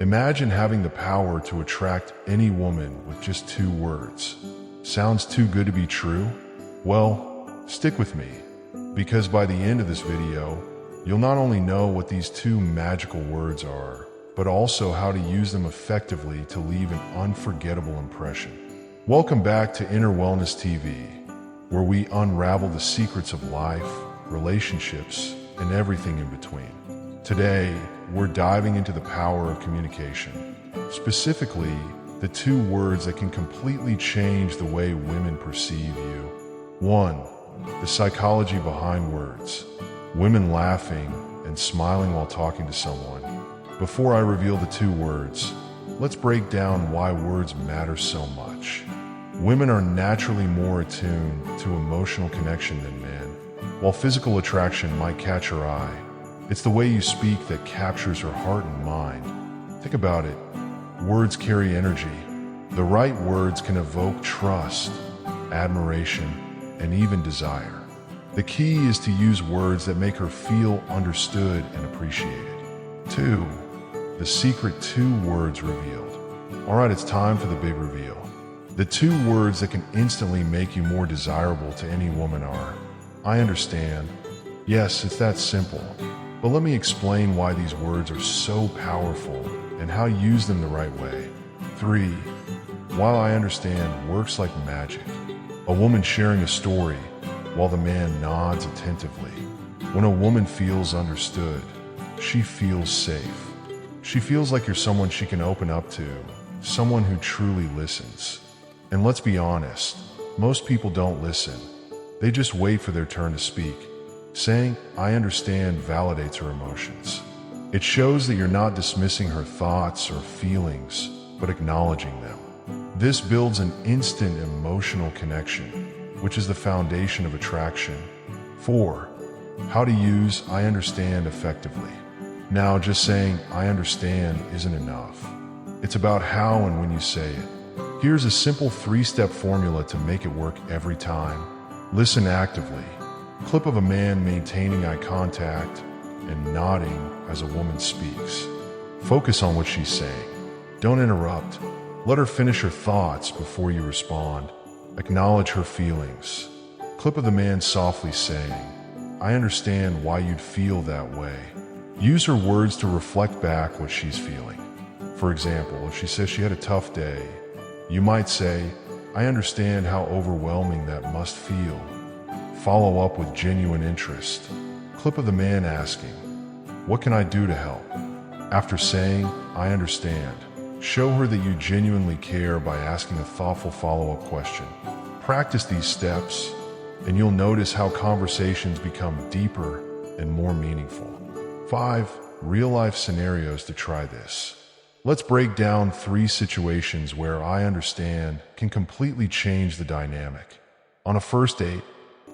Imagine having the power to attract any woman with just 2 words. Sounds too good to be true? Well, stick with me, because by the end of this video, you'll not only know what these 2 magical words are, but also how to use them effectively to leave an unforgettable impression. Welcome back to Inner Wellness TV, where we unravel the secrets of life, relationships, and everything in between. Today, we're diving into the power of communication, specifically the 2 words that can completely change the way women perceive you. 1. The psychology behind words. Women laughing and smiling while talking to someone. Before I reveal the 2 words, let's break down why words matter so much. Women are naturally more attuned to emotional connection than men. While physical attraction might catch her eye, it's the way you speak that captures her heart and mind. Think about it. Words carry energy. The right words can evoke trust, admiration, and even desire. The key is to use words that make her feel understood and appreciated. 2. The secret 2 words revealed. Alright, it's time for the big reveal. The 2 words that can instantly make you more desirable to any woman are, I understand. Yes, it's that simple. But let me explain why these words are so powerful and how to use them the right way. 3. While I understand works like magic. A woman sharing a story while the man nods attentively. When a woman feels understood, she feels safe. She feels like you're someone she can open up to, someone who truly listens. And let's be honest, most people don't listen. They just wait for their turn to speak. Saying, I understand, validates her emotions. It shows that you're not dismissing her thoughts or feelings, but acknowledging them. This builds an instant emotional connection, which is the foundation of attraction. 4. How to use I understand effectively. Now, just saying I understand isn't enough. It's about how and when you say it. Here's a simple 3-step formula to make it work every time. Listen actively. Clip of a man maintaining eye contact and nodding as a woman speaks. Focus on what she's saying. Don't interrupt. Let her finish her thoughts before you respond. Acknowledge her feelings. Clip of the man softly saying, I understand why you'd feel that way. Use her words to reflect back what she's feeling. For example, if she says she had a tough day, you might say, I understand how overwhelming that must feel. Follow up with genuine interest. Clip of the man asking, what can I do to help? After saying, I understand, show her that you genuinely care by asking a thoughtful follow-up question. Practice these steps, and you'll notice how conversations become deeper and more meaningful. 5. Real-life scenarios to try this. Let's break down 3 situations where I understand can completely change the dynamic. On a first date,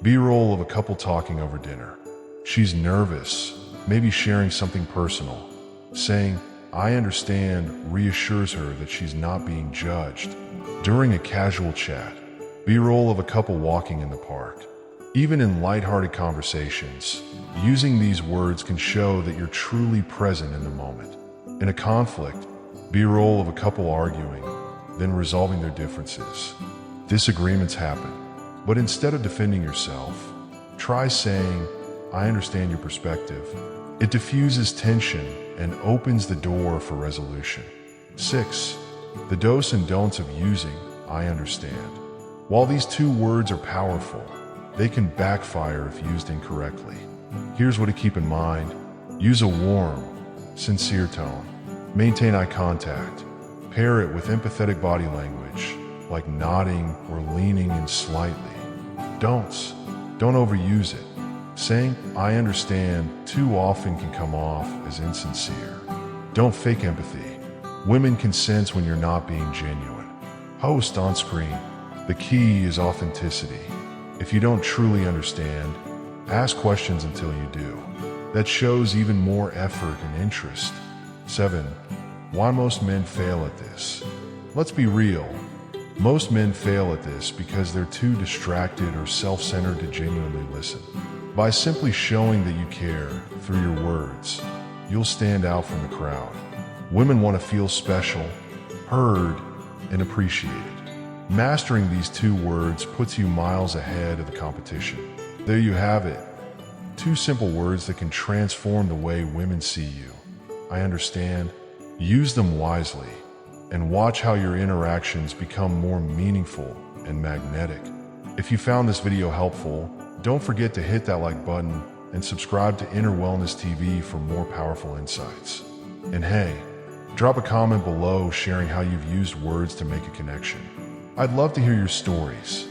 B-roll of a couple talking over dinner. She's nervous, maybe sharing something personal. Saying, I understand, reassures her that she's not being judged. During a casual chat, B-roll of a couple walking in the park. Even in lighthearted conversations, using these words can show that you're truly present in the moment. In a conflict, B-roll of a couple arguing, then resolving their differences. Disagreements happen, but instead of defending yourself, try saying, I understand your perspective. It diffuses tension and opens the door for resolution. 6. The do's and don'ts of using I understand. While these 2 words are powerful, they can backfire if used incorrectly. Here's what to keep in mind. Use a warm, sincere tone. Maintain eye contact. Pair it with empathetic body language, like nodding or leaning in slightly. Don'ts. Don't overuse it. Saying, I understand, too often can come off as insincere. Don't fake empathy. Women can sense when you're not being genuine. Host on screen. The key is authenticity. If you don't truly understand, ask questions until you do. That shows even more effort and interest. 7. Why most men fail at this. Let's be real. Most men fail at this because they're too distracted or self-centered to genuinely listen. By simply showing that you care through your words, you'll stand out from the crowd. Women want to feel special, heard, and appreciated. Mastering these 2 words puts you miles ahead of the competition. There you have it. 2 simple words that can transform the way women see you. I understand. Use them wisely, and watch how your interactions become more meaningful and magnetic. If you found this video helpful, don't forget to hit that like button and subscribe to Inner Wellness TV for more powerful insights. And hey, drop a comment below sharing how you've used words to make a connection. I'd love to hear your stories.